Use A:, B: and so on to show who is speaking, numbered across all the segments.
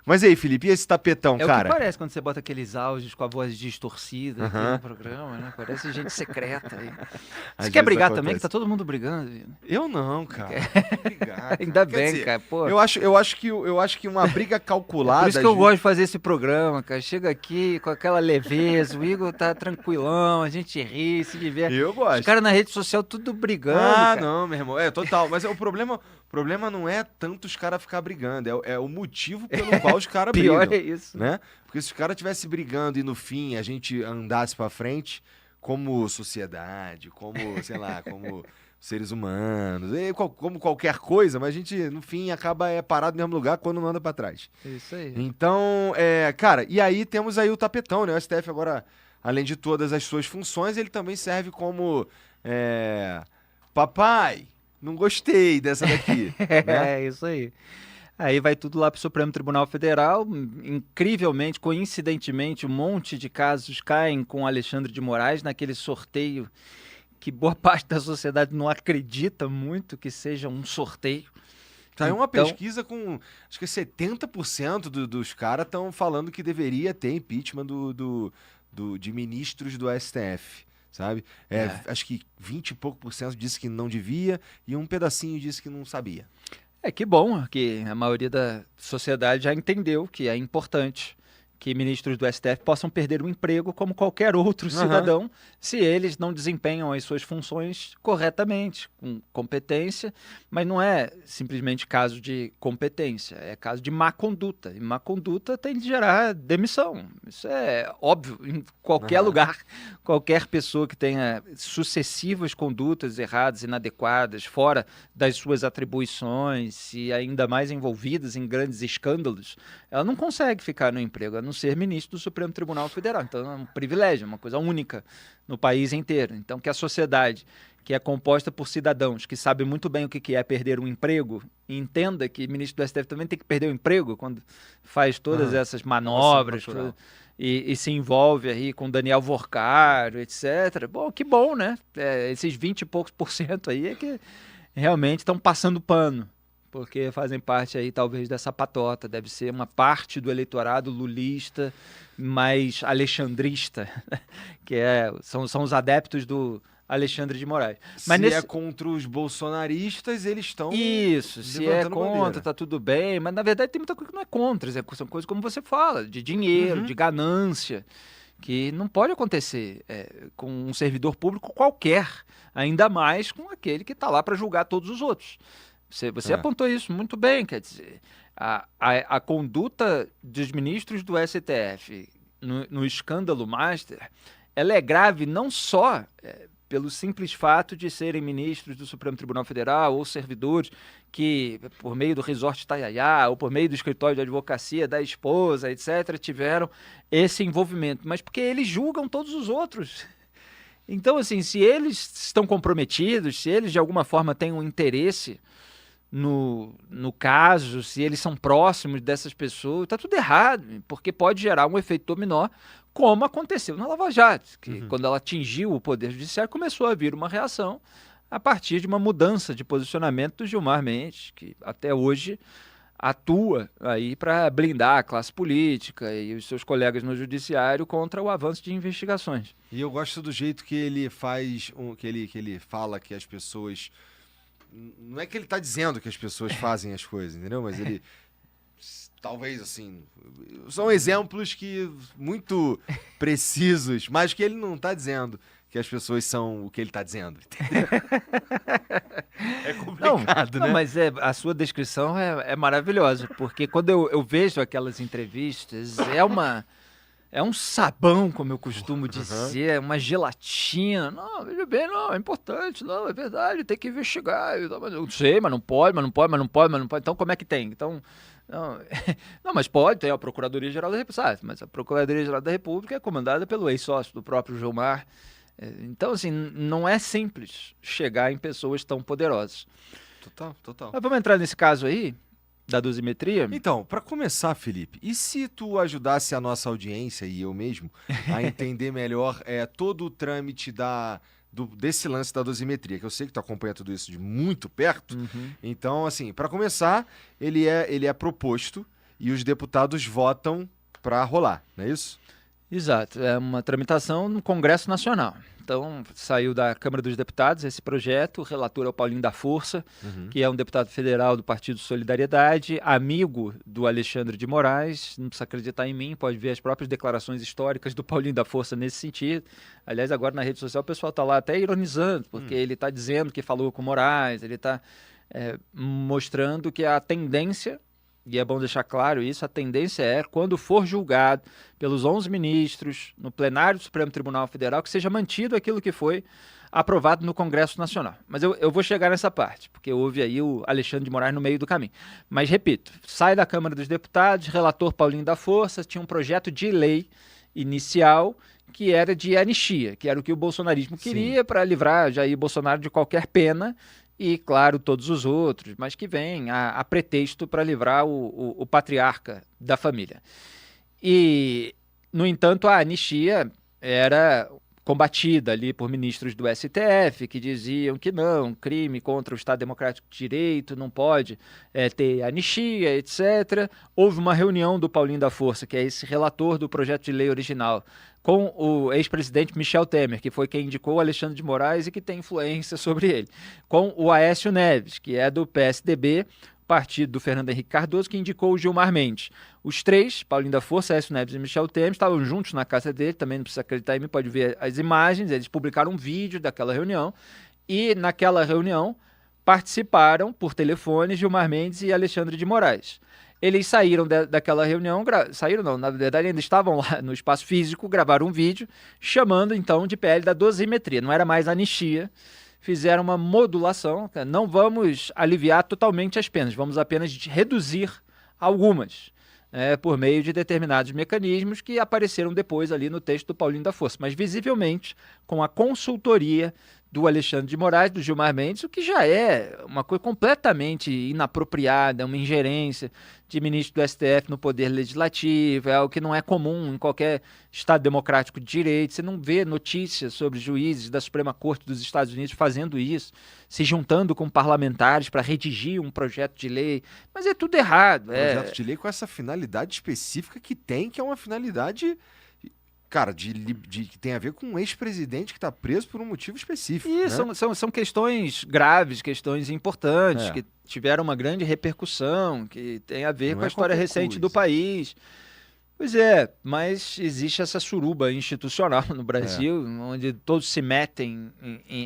A: Mas aí, Felipe, e esse tapetão,
B: É o que
A: cara?
B: parece quando você bota aqueles áudios com a voz distorcida aqui no
A: Aham.
B: programa, né? Parece gente secreta aí. Você
A: Às
B: quer
A: vezes
B: brigar também, que tá
A: acontece.
B: todo mundo brigando, Vini?
A: Eu não, cara. Por que brigar, cara?
B: Ainda
A: Quer
B: bem,
A: dizer,
B: cara. Pô,
A: eu acho que uma briga
B: é por isso
A: calculada,
B: que eu gosto de fazer esse programa, cara. Chega aqui com aquela leveza, o Igor tá tranquilão, a gente ri, se diverte.
A: eu
B: Os
A: gosto.
B: caras na rede social tudo brigando,
A: Ah,
B: cara.
A: não, meu irmão. É, total. Mas o problema não é tanto os caras ficar brigando, é o motivo pelo qual os caras
B: Pior
A: brigam,
B: é isso.
A: né? Porque se os caras estivessem brigando e no fim a gente andasse pra frente, como sociedade, como, sei lá, como seres humanos, como qualquer coisa, mas a gente, no fim, acaba parado no mesmo lugar quando não anda pra trás.
B: É isso aí.
A: Então, cara, e aí temos aí o tapetão, né? O STF agora, além de todas as suas funções, ele também serve como é, papai, não gostei dessa daqui, né?
B: É isso aí. Aí vai tudo lá para o Supremo Tribunal Federal. Incrivelmente, coincidentemente, um monte de casos caem com Alexandre de Moraes naquele sorteio que boa parte da sociedade não acredita muito que seja um sorteio.
A: Saiu uma
B: Então,
A: pesquisa com, acho que 70% dos caras estão falando que deveria ter impeachment de ministros do STF, sabe?
B: é,
A: Acho que 20 e pouco por cento disse que não devia e um pedacinho disse que não sabia.
B: que bom que a maioria da sociedade já entendeu que é importante que ministros do STF possam perder o emprego como qualquer outro
A: Aham.
B: cidadão, se eles não desempenham as suas funções corretamente, com competência, mas não é simplesmente caso de competência, é caso de má conduta. E má conduta tem de gerar demissão. Isso é óbvio em qualquer
A: Aham.
B: lugar. Qualquer pessoa que tenha sucessivas condutas erradas, inadequadas, fora das suas atribuições e ainda mais envolvidas em grandes escândalos, ela não consegue ficar no emprego, a não ser ministro do Supremo Tribunal Federal. Então é um privilégio, uma coisa única no país inteiro. Então que a sociedade, que é composta por cidadãos que sabem muito bem o que é perder um emprego, e entenda que ministro do STF também tem que perder o emprego quando faz todas
A: Aham.
B: essas
A: Nossa,
B: manobras
A: natural.
B: e se envolve aí com Daniel Vorcaro, etc. Bom, que bom, né? Esses 20 e poucos por cento aí é que realmente estão passando pano, porque fazem parte aí talvez dessa patota, deve ser uma parte do eleitorado lulista mais alexandrista, são os adeptos do Alexandre de Moraes. Mas
A: Se é
B: nesse
A: contra os bolsonaristas, eles estão
B: isso, se é
A: levantando
B: contra,
A: bandeira.
B: tá tudo bem, mas na verdade tem muita coisa que não é contra, são coisas como você fala, de dinheiro,
A: Uhum.
B: de ganância, que não pode acontecer com um servidor público qualquer, ainda mais com aquele que está lá para julgar todos os outros. Você
A: É.
B: apontou isso muito bem, quer dizer, a conduta dos ministros do STF no escândalo Master, ela é grave não só pelo simples fato de serem ministros do Supremo Tribunal Federal ou servidores que, por meio do resort Itaiaiá ou por meio do escritório de advocacia da esposa, etc., tiveram esse envolvimento, mas porque eles julgam todos os outros. Então, assim, se eles estão comprometidos, se eles de alguma forma têm um interesse no caso, se eles são próximos dessas pessoas, está tudo errado, porque pode gerar um efeito dominó, como aconteceu na Lava Jato, que
A: Uhum.
B: quando ela atingiu o Poder Judiciário, começou a vir uma reação a partir de uma mudança de posicionamento do Gilmar Mendes, que até hoje atua aí para blindar a classe política e os seus colegas no judiciário contra o avanço de investigações.
A: E eu gosto do jeito que ele faz, que ele fala que as pessoas. Não é que ele tá dizendo que as pessoas fazem as coisas, entendeu? Mas ele. Talvez assim. São exemplos que muito precisos, mas que ele não tá dizendo que as pessoas são o que ele tá dizendo. É
B: Não,
A: complicado,
B: não,
A: né?
B: mas a sua descrição é maravilhosa, porque quando eu vejo aquelas entrevistas, é um sabão, como eu costumo
A: Aham.
B: dizer, é uma gelatina. Não, veja bem, não, é importante, não, é verdade, tem que investigar. Eu sei, mas não pode, mas não pode, mas não pode, mas não pode. Então, como é que tem? Então, não, não, mas pode, tem a Procuradoria-Geral da República. Ah, mas a Procuradoria-Geral da República é comandada pelo ex-sócio do próprio Gilmar. Então, assim, não é simples chegar em pessoas tão poderosas.
A: Total, total.
B: Mas vamos entrar nesse caso aí, da dosimetria?
A: Então, para começar, Felipe, e se tu ajudasse a nossa audiência e eu mesmo a entender melhor todo o trâmite desse lance da dosimetria, que eu sei que tu acompanha tudo isso de muito perto.
B: Uhum.
A: Então, assim, para começar, ele é proposto e os deputados votam para rolar, não é isso?
B: Exato, é uma tramitação no Congresso Nacional. Então, saiu da Câmara dos Deputados esse projeto, o relator é o Paulinho da Força, que é um deputado federal do Partido Solidariedade, amigo do Alexandre de Moraes, não precisa acreditar em mim, pode ver as próprias declarações históricas do Paulinho da Força nesse sentido. Aliás, agora na rede social o pessoal está lá até ironizando, porque ele está dizendo que falou com Moraes, ele está mostrando que a tendência... E é bom deixar claro isso, a tendência é, quando for julgado pelos 11 ministros no plenário do Supremo Tribunal Federal, que seja mantido aquilo que foi aprovado no Congresso Nacional. Mas eu vou chegar nessa parte, porque houve aí o Alexandre de Moraes no meio do caminho. Mas, repito, sai da Câmara dos Deputados, relator Paulinho da Força, tinha um projeto de lei inicial que era de anistia, que era o que o bolsonarismo queria para livrar Jair Bolsonaro de qualquer pena, e, claro, todos os outros, mas que vem a pretexto para livrar o patriarca da família. E, no entanto, a anistia era combatida ali por ministros do STF, que diziam que não, crime contra o Estado Democrático de Direito, não pode ter anistia, etc. Houve uma reunião do Paulinho da Força, que é esse relator do projeto de lei original, com o ex-presidente Michel Temer, que foi quem indicou o Alexandre de Moraes e que tem influência sobre ele, com o Aécio Neves, que é do PSDB, partido do Fernando Henrique Cardoso, que indicou o Gilmar Mendes. Os três, Paulinho da Força, Aécio Neves e Michel Temer, estavam juntos na casa dele, também não precisa acreditar em mim, pode ver as imagens, eles publicaram um vídeo daquela reunião, e naquela reunião participaram por telefone Gilmar Mendes e Alexandre de Moraes. Eles saíram daquela reunião, saíram não, na verdade ainda estavam lá no espaço físico, gravaram um vídeo chamando então de PL da dosimetria, não era mais anistia, fizeram uma modulação, não vamos aliviar totalmente as penas, vamos apenas reduzir algumas, por meio de determinados mecanismos que apareceram depois ali no texto do Paulinho da Força, mas visivelmente com a consultoria do Alexandre de Moraes, do Gilmar Mendes, o que já é uma coisa completamente inapropriada, uma ingerência de ministro do STF no poder legislativo, é algo que não é comum em qualquer Estado democrático de direito. Você não vê notícias sobre juízes da Suprema Corte dos Estados Unidos fazendo isso, se juntando com parlamentares para redigir um projeto de lei, mas é tudo errado.
A: Projeto de lei com essa finalidade específica que tem, que é uma finalidade... Cara, que tem a ver com um ex-presidente que está preso por um motivo específico.
B: Isso, né? são questões graves, questões importantes, que tiveram uma grande repercussão, que tem a ver com a história recente do país. Pois é, mas existe essa suruba institucional no Brasil, onde todos se metem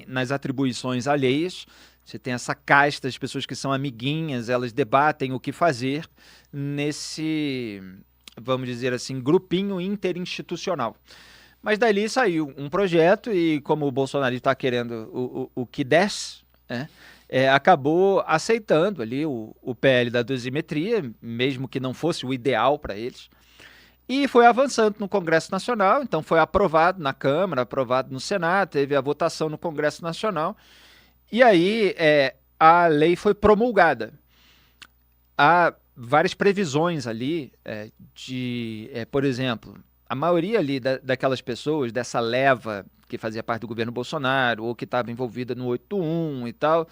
B: nas atribuições alheias. Você tem essa casta de pessoas que são amiguinhas, elas debatem o que fazer nesse... vamos dizer assim, grupinho interinstitucional. Mas dali saiu um projeto e, como o Bolsonaro está querendo o que desce, acabou aceitando ali o PL da dosimetria, mesmo que não fosse o ideal para eles, e foi avançando no Congresso Nacional. Então foi aprovado na Câmara, aprovado no Senado, teve a votação no Congresso Nacional, e aí a lei foi promulgada. Há várias previsões ali por exemplo, a maioria ali daquelas pessoas, dessa leva que fazia parte do governo Bolsonaro ou que estava envolvida no 8-1 e tal,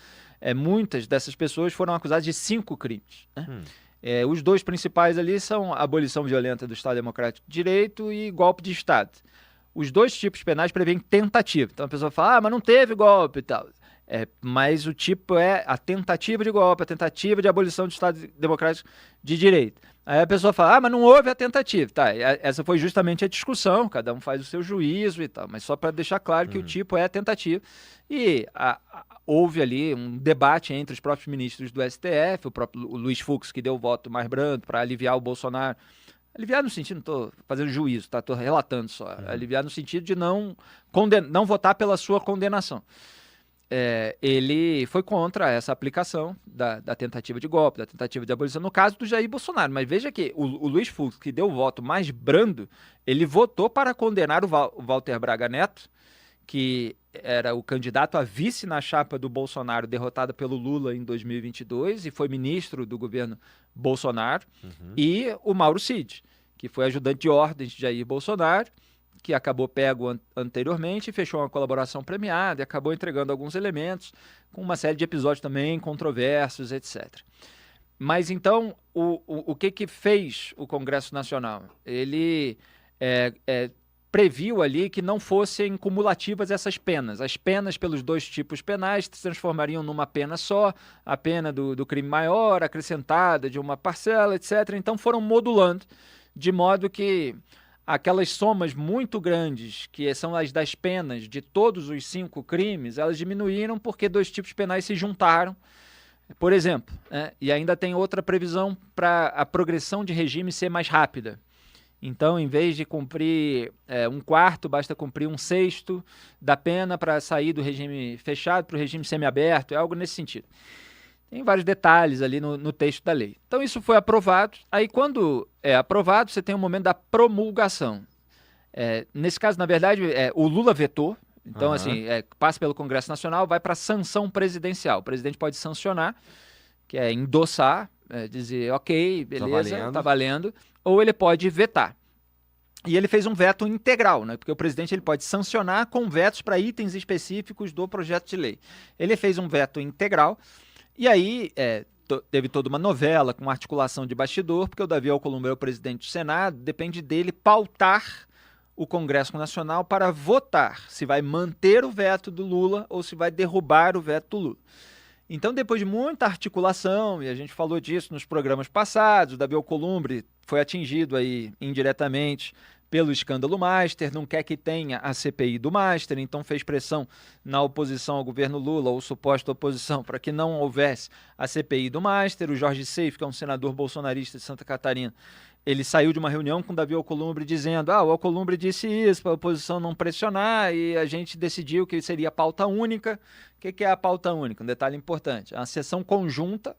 B: muitas dessas pessoas foram acusadas de 5 crimes. Né? Os dois principais ali são a abolição violenta do Estado Democrático de Direito e golpe de Estado. Os dois tipos penais prevêem tentativa. Então a pessoa fala, mas não teve golpe e tal. Mas o tipo é a tentativa de golpe, a tentativa de abolição do Estado Democrático de Direito. Aí a pessoa fala, mas não houve a tentativa. Tá, essa foi justamente a discussão, cada um faz o seu juízo e tal, mas só para deixar claro que o tipo é a tentativa. E houve ali um debate entre os próprios ministros do STF, o próprio Luiz Fux, que deu o voto mais brando para aliviar o Bolsonaro. Aliviar no sentido, não estou fazendo juízo, estou relatando só. Aliviar no sentido de não votar pela sua condenação. Ele foi contra essa aplicação da tentativa de golpe, da tentativa de abolição, no caso do Jair Bolsonaro. Mas veja que o Luiz Fux, que deu o voto mais brando, ele votou para condenar o Walter Braga Neto, que era o candidato a vice na chapa do Bolsonaro, derrotado pelo Lula em 2022, e foi ministro do governo Bolsonaro, e o Mauro Cid, que foi ajudante de ordens de Jair Bolsonaro, que acabou pego anteriormente, fechou uma colaboração premiada e acabou entregando alguns elementos, com uma série de episódios também controversos, etc. Mas então, o que fez o Congresso Nacional? Ele previu ali que não fossem cumulativas essas penas. As penas pelos dois tipos penais se transformariam numa pena só, a pena do crime maior, acrescentada de uma parcela, etc. Então foram modulando, de modo que aquelas somas muito grandes, que são as das penas de todos os 5 crimes, elas diminuíram porque dois tipos penais se juntaram, por exemplo, né? E ainda tem outra previsão para a progressão de regime ser mais rápida. Então, em vez de cumprir 1/4, basta cumprir 1/6 da pena para sair do regime fechado para o regime semiaberto, é algo nesse sentido. Tem vários detalhes ali no texto da lei. Então, isso foi aprovado. Aí, quando é aprovado, você tem o momento da promulgação. Nesse caso, na verdade, o Lula vetou. Então, assim, passa pelo Congresso Nacional, vai para a sanção presidencial. O presidente pode sancionar, que é endossar, dizer, ok, beleza, tá valendo, ou ele pode vetar. E ele fez um veto integral, né? Porque o presidente ele pode sancionar com vetos para itens específicos do projeto de lei. Ele fez um veto integral, e aí teve toda uma novela com articulação de bastidor, porque o Davi Alcolumbre é o presidente do Senado, depende dele pautar o Congresso Nacional para votar se vai manter o veto do Lula ou se vai derrubar o veto do Lula. Então, depois de muita articulação, e a gente falou disso nos programas passados, o Davi Alcolumbre foi atingido aí indiretamente pelo escândalo Master, não quer que tenha a CPI do Master, então fez pressão na oposição ao governo Lula, ou suposta oposição, para que não houvesse a CPI do Master. O Jorge Seif, que é um senador bolsonarista de Santa Catarina, ele saiu de uma reunião com o Davi Alcolumbre dizendo, o Alcolumbre disse isso para a oposição não pressionar e a gente decidiu que seria pauta única. O que é a pauta única? Um detalhe importante, a sessão conjunta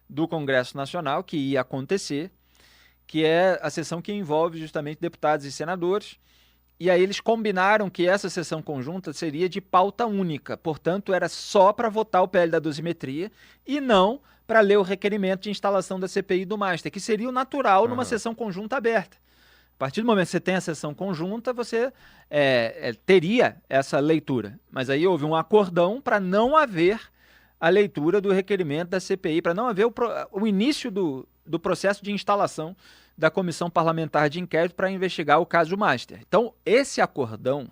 B: do Congresso Nacional que ia acontecer, que é a sessão que envolve justamente deputados e senadores, e aí eles combinaram que essa sessão conjunta seria de pauta única, portanto era só para votar o PL da dosimetria e não para ler o requerimento de instalação da CPI do Master, que seria o natural numa sessão conjunta aberta. A partir do momento que você tem a sessão conjunta, você teria essa leitura. Mas aí houve um acordão para não haver a leitura do requerimento da CPI, para não haver o início do processo de instalação da Comissão Parlamentar de Inquérito para investigar o caso Master. Então, esse acordão,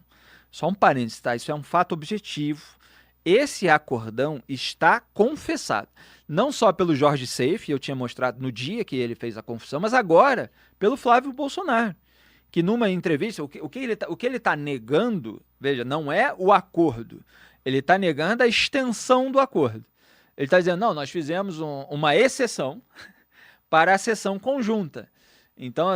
B: só um parênteses, tá? Isso é um fato objetivo. Esse acordão está confessado, não só pelo Jorge Seif, eu tinha mostrado no dia que ele fez a confissão, mas agora pelo Flávio Bolsonaro, que numa entrevista, o que ele está negando, veja, não é o acordo, ele está negando a extensão do acordo. Ele está dizendo, não, nós fizemos uma exceção para a sessão conjunta. Então,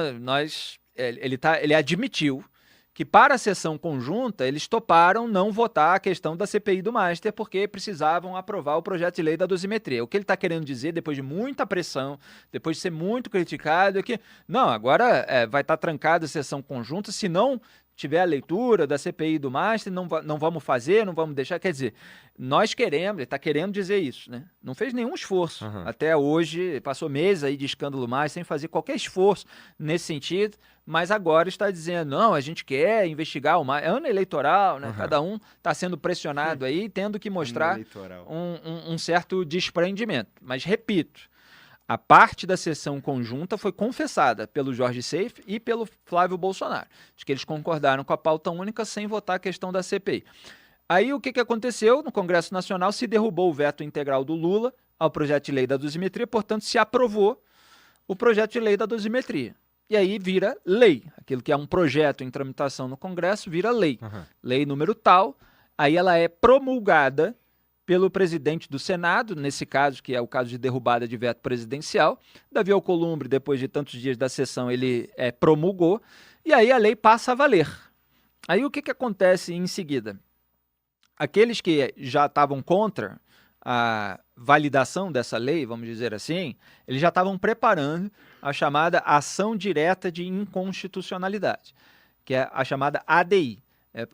B: ele admitiu que para a sessão conjunta eles toparam não votar a questão da CPI do Master porque precisavam aprovar o projeto de lei da dosimetria. O que ele está querendo dizer, depois de muita pressão, depois de ser muito criticado, é que, não, agora vai estar trancada a sessão conjunta, se não tiver a leitura da CPI do Master, não vamos fazer, não vamos deixar. Quer dizer, nós queremos, ele está querendo dizer isso, né? Não fez nenhum esforço. Até hoje, passou meses aí de escândalo Master sem fazer qualquer esforço nesse sentido, mas agora está dizendo, não, a gente quer investigar o Master. É ano eleitoral, né? Cada um está sendo pressionado aí, tendo que mostrar um certo desprendimento. Mas, repito, a parte da sessão conjunta foi confessada pelo Jorge Seif e pelo Flávio Bolsonaro, de que eles concordaram com a pauta única sem votar a questão da CPI. Aí o que aconteceu? No Congresso Nacional se derrubou o veto integral do Lula ao projeto de lei da dosimetria, portanto se aprovou o projeto de lei da dosimetria. E aí vira lei. Aquilo que é um projeto em tramitação no Congresso vira lei. Lei número tal, aí ela é promulgada pelo presidente do Senado, nesse caso, que é o caso de derrubada de veto presidencial. Davi Alcolumbre, depois de tantos dias da sessão, ele promulgou, e aí a lei passa a valer. Aí o que acontece em seguida? Aqueles que já estavam contra a validação dessa lei, vamos dizer assim, eles já estavam preparando a chamada ação direta de inconstitucionalidade, que é a chamada ADI.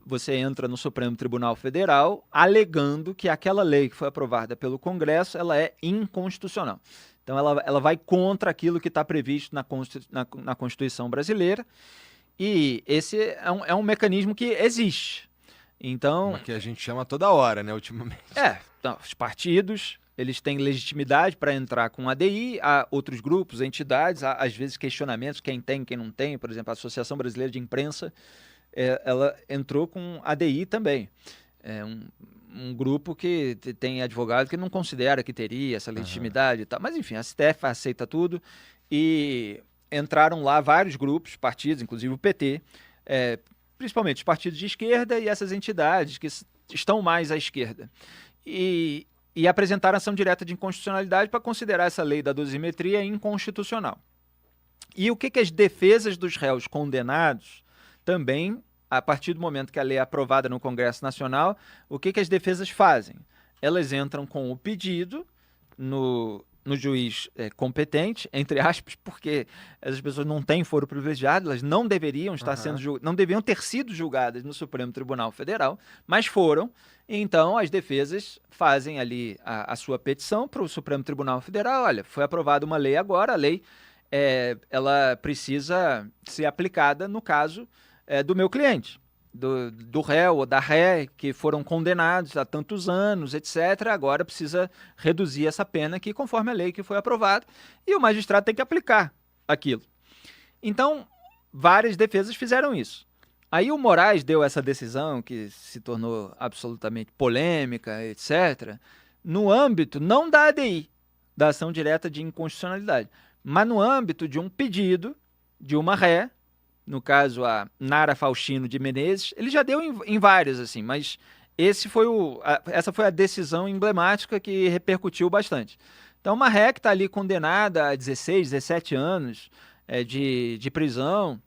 B: Você entra no Supremo Tribunal Federal alegando que aquela lei que foi aprovada pelo Congresso ela é inconstitucional. Então, ela vai contra aquilo que está previsto na Constituição brasileira e esse é um mecanismo que existe. Então,
A: que a gente chama toda hora, né, ultimamente.
B: Então, os partidos eles têm legitimidade para entrar com ADI, há outros grupos, entidades, há às vezes questionamentos, quem tem, quem não tem, por exemplo, a Associação Brasileira de Imprensa, ela entrou com ADI também. É um grupo que tem advogado que não considera que teria essa legitimidade e tal. Mas, enfim, a STF aceita tudo e entraram lá vários grupos, partidos, inclusive o PT, principalmente os partidos de esquerda e essas entidades que estão mais à esquerda. E apresentaram ação direta de inconstitucionalidade para considerar essa lei da dosimetria inconstitucional. E o que as defesas dos réus condenados também, a partir do momento que a lei é aprovada no Congresso Nacional, o que as defesas fazem? Elas entram com o pedido no juiz competente, entre aspas, porque essas pessoas não têm foro privilegiado, elas não deveriam estar não deveriam ter sido julgadas no Supremo Tribunal Federal, mas foram. Então, as defesas fazem ali a sua petição para o Supremo Tribunal Federal. Olha, foi aprovada uma lei agora, a lei ela precisa ser aplicada no caso do meu cliente, do réu ou da ré, que foram condenados há tantos anos, etc. Agora precisa reduzir essa pena aqui conforme a lei que foi aprovada e o magistrado tem que aplicar aquilo. Então, várias defesas fizeram isso. Aí o Moraes deu essa decisão, que se tornou absolutamente polêmica, etc., no âmbito não da ADI, da ação direta de inconstitucionalidade, mas no âmbito de um pedido de uma ré, no caso a Nara Faustino de Menezes. Ele já deu em várias, assim, mas essa foi a decisão emblemática que repercutiu bastante. Então, uma ré que está ali condenada a 16, 17 anos de prisão,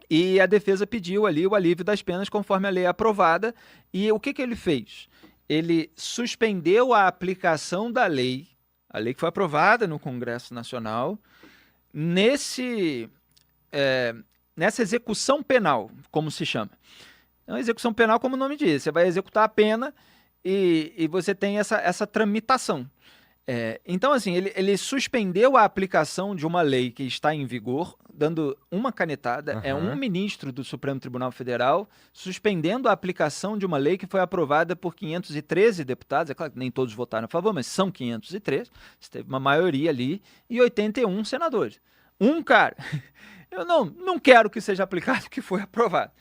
B: e a defesa pediu ali o alívio das penas conforme a lei é aprovada. E o que ele fez? Ele suspendeu a aplicação da lei, a lei que foi aprovada no Congresso Nacional, nessa execução penal, como se chama. Então, execução penal, como o nome diz, você vai executar a pena e você tem essa tramitação. Então, assim, ele suspendeu a aplicação de uma lei que está em vigor, dando uma canetada, um ministro do Supremo Tribunal Federal suspendendo a aplicação de uma lei que foi aprovada por 513 deputados. É claro que nem todos votaram a favor, mas são 513, você teve uma maioria ali, e 81 senadores. Um cara... Eu não quero que seja aplicado o que foi aprovado.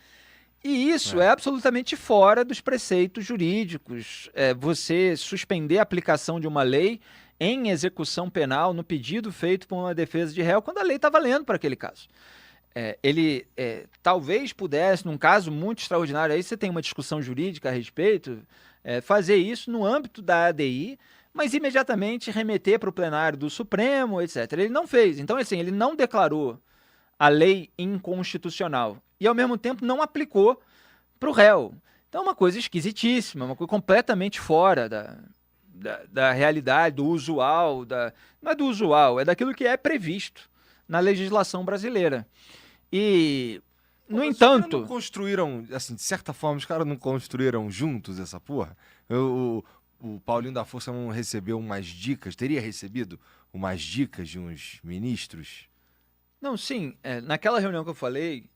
B: E isso é absolutamente fora dos preceitos jurídicos. Você suspender a aplicação de uma lei em execução penal no pedido feito por uma defesa de réu quando a lei está valendo para aquele caso. Ele talvez pudesse, num caso muito extraordinário, aí você tem uma discussão jurídica a respeito, fazer isso no âmbito da ADI, mas imediatamente remeter para o plenário do Supremo, etc. Ele não fez. Então, assim, ele não declarou a lei inconstitucional e, ao mesmo tempo, não aplicou para o réu. Então, é uma coisa esquisitíssima, uma coisa completamente fora da realidade, do usual, não é do usual, é daquilo que é previsto na legislação brasileira. E, no entanto... Os caras
A: não construíram, assim, de certa forma, os caras não construíram juntos essa porra? O Paulinho da Força não recebeu umas dicas, teria recebido umas dicas de uns ministros?
B: Não, sim. Naquela reunião que eu falei,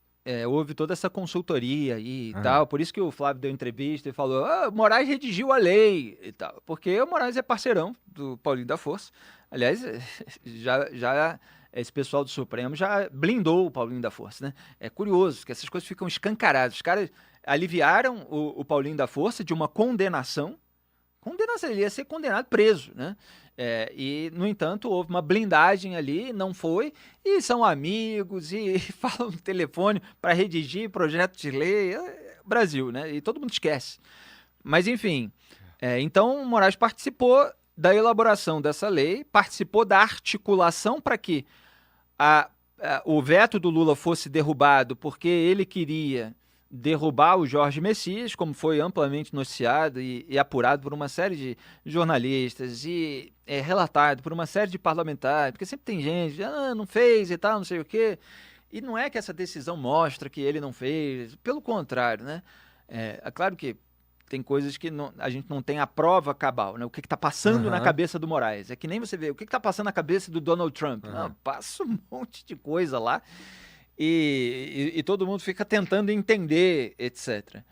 B: houve toda essa consultoria e tal. Por isso que o Flávio deu entrevista e falou: Moraes redigiu a lei e tal. Porque o Moraes é parceirão do Paulinho da Força. Aliás, já esse pessoal do Supremo já blindou o Paulinho da Força, né? É curioso que essas coisas ficam escancaradas. Os caras aliviaram o Paulinho da Força de uma condenação. Ele ia ser condenado preso, né? E, no entanto, houve uma blindagem ali, não foi, e são amigos, e falam no telefone para redigir projeto de lei, Brasil, né? E todo mundo esquece. Mas, enfim, então o Moraes participou da elaboração dessa lei, participou da articulação para que o veto do Lula fosse derrubado, porque ele queria derrubar o Jorge Messias, como foi amplamente noticiado e apurado por uma série de jornalistas e relatado por uma série de parlamentares, porque sempre tem gente, não fez e tal, não sei o quê. E não é que essa decisão mostra que ele não fez, pelo contrário, né? É claro que tem coisas que a gente não tem a prova cabal, né? O que está passando na cabeça do Moraes. É que nem você vê o que está passando na cabeça do Donald Trump. Não, passa um monte de coisa lá. E todo mundo fica tentando entender, etc.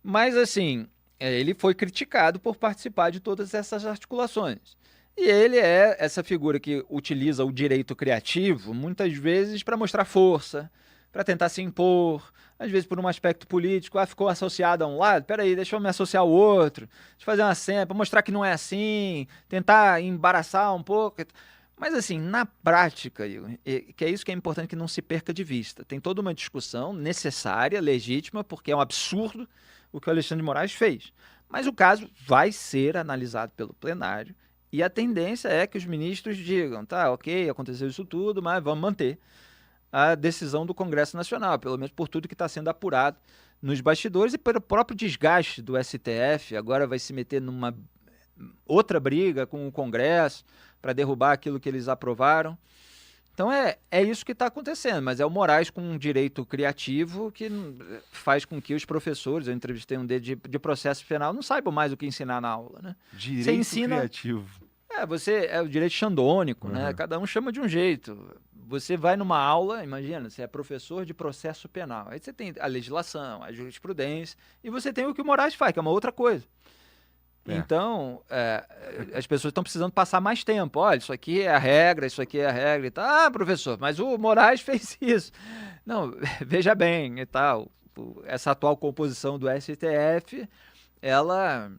B: Mas, assim, ele foi criticado por participar de todas essas articulações. E ele é essa figura que utiliza o direito criativo, muitas vezes, para mostrar força, para tentar se impor, às vezes por um aspecto político, ficou associado a um lado, peraí, deixa eu me associar ao outro, deixa eu fazer uma cena para mostrar que não é assim, tentar embaraçar um pouco. Mas assim, na prática, que é isso que é importante que não se perca de vista, tem toda uma discussão necessária, legítima, porque é um absurdo o que o Alexandre de Moraes fez. Mas o caso vai ser analisado pelo plenário e a tendência é que os ministros digam, tá, ok, aconteceu isso tudo, mas vamos manter a decisão do Congresso Nacional, pelo menos por tudo que está sendo apurado nos bastidores e pelo próprio desgaste do STF, agora vai se meter numa outra briga com o Congresso para derrubar aquilo que eles aprovaram. Então é isso que está acontecendo, mas é o Moraes com um direito criativo que faz com que os professores, eu entrevistei um deles de processo penal, não saibam mais o que ensinar na aula, né?
A: Direito criativo.
B: É o direito xandônico, né? Cada um chama de um jeito. Você vai numa aula, imagina, você é professor de processo penal, aí você tem a legislação, a jurisprudência, e você tem o que o Moraes faz, que é uma outra coisa. Então, as pessoas estão precisando passar mais tempo. Olha, isso aqui é a regra, isso aqui é a regra e tal. Ah, professor, mas o Moraes fez isso. Não, veja bem e tal. Essa atual composição do STF, ela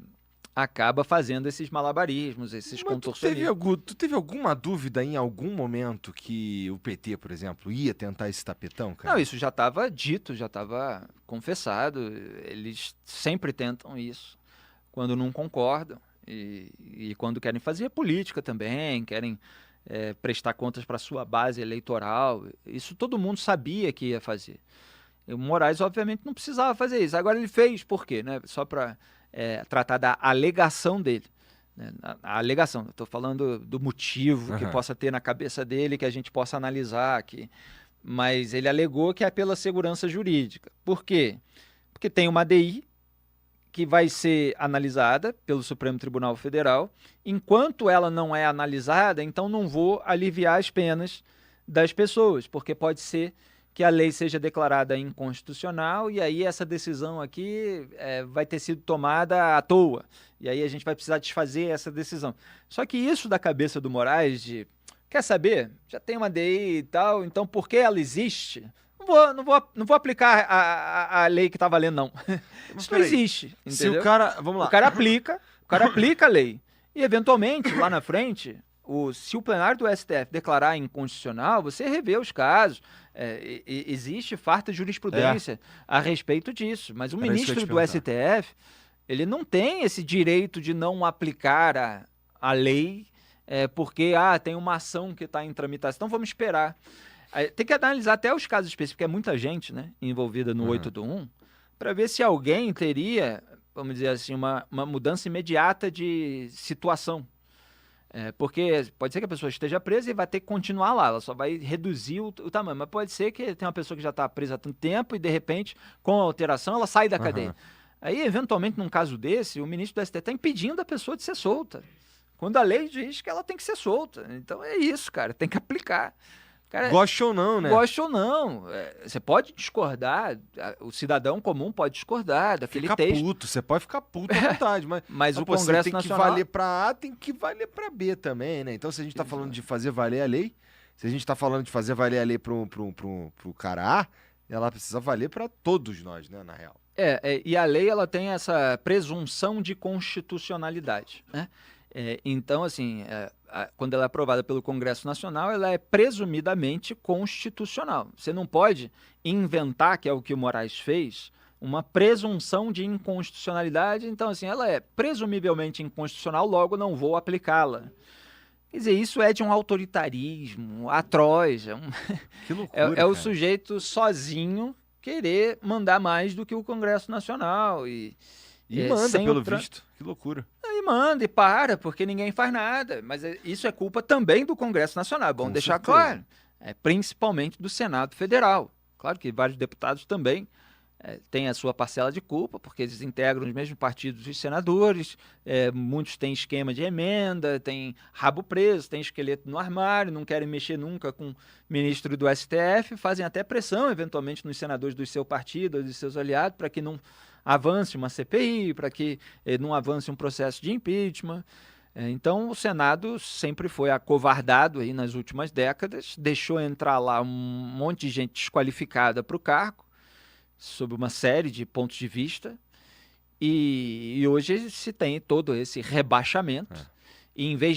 B: acaba fazendo esses malabarismos, esses contorcionismos.
A: Tu teve alguma dúvida em algum momento que o PT, por exemplo, ia tentar esse tapetão, cara?
B: Não, isso já estava dito, já estava confessado. Eles sempre tentam isso quando não concordam e quando querem fazer política também, querem prestar contas para a sua base eleitoral. Isso todo mundo sabia que ia fazer. O Moraes, obviamente, não precisava fazer isso. Agora ele fez, por quê? Né? Só para tratar da alegação dele. Né? A alegação, estou falando do motivo que possa ter na cabeça dele, que a gente possa analisar aqui. Mas ele alegou que é pela segurança jurídica. Por quê? Porque tem uma ADI que vai ser analisada pelo Supremo Tribunal Federal. Enquanto ela não é analisada, então não vou aliviar as penas das pessoas, porque pode ser que a lei seja declarada inconstitucional e aí essa decisão aqui vai ter sido tomada à toa. E aí a gente vai precisar desfazer essa decisão. Só que isso da cabeça do Moraes quer saber? Já tem uma DI e tal, então por que ela existe? Não vou aplicar a lei que está valendo, não. Isso não existe, entendeu?
A: Se o cara... Vamos lá.
B: O cara aplica a lei. E, eventualmente, lá na frente, se o plenário do STF declarar inconstitucional, você revê os casos. Existe farta jurisprudência a respeito disso. Mas o ministro do STF, ele não tem esse direito de não aplicar a lei porque tem uma ação que está em tramitação. Então, vamos esperar. Tem que analisar até os casos específicos, porque é muita gente, né, envolvida no 881, para ver se alguém teria, vamos dizer assim, uma mudança imediata de situação. Porque pode ser que a pessoa esteja presa e vai ter que continuar lá, ela só vai reduzir o tamanho. Mas pode ser que tenha uma pessoa que já está presa há tanto tempo e, de repente, com a alteração, ela sai da cadeia. Aí, eventualmente, num caso desse, o ministro do STF está impedindo a pessoa de ser solta. Quando a lei diz que ela tem que ser solta. Então é isso, cara, tem que aplicar. Cara,
A: goste ou não, né?
B: Goste ou não. Você pode discordar, o cidadão comum pode discordar daquele texto.
A: Você pode ficar puto à vontade, mas
B: o Congresso
A: tem
B: Nacional...
A: que valer para A, tem que valer para B também, né? Então, se a gente está falando de fazer valer a lei, se a gente está falando de fazer valer a lei pro cara A, ela precisa valer para todos nós, né, na real.
B: E a lei, ela tem essa presunção de constitucionalidade, né? Então, assim, quando ela é aprovada pelo Congresso Nacional, ela é presumidamente constitucional. Você não pode inventar, que é o que o Moraes fez, uma presunção de inconstitucionalidade. Então, assim, ela é presumivelmente inconstitucional, logo não vou aplicá-la. Quer dizer, isso é de um autoritarismo atroz.
A: Que loucura,
B: é o sujeito sozinho querer mandar mais do que o Congresso Nacional. E
A: manda, pelo visto. Que loucura.
B: E manda, e para, porque ninguém faz nada. Mas isso é culpa também do Congresso Nacional. É bom deixar claro. Principalmente do Senado Federal. Claro que vários deputados também têm a sua parcela de culpa, porque eles integram os mesmos partidos dos senadores, muitos têm esquema de emenda, têm rabo preso, têm esqueleto no armário, não querem mexer nunca com o ministro do STF, fazem até pressão, eventualmente, nos senadores do seu partido ou dos seus aliados, para que não avance uma CPI, para que não avance um processo de impeachment. Então, o Senado sempre foi acovardado aí nas últimas décadas, deixou entrar lá um monte de gente desqualificada para o cargo, sob uma série de pontos de vista, e hoje se tem todo esse rebaixamento, e em vez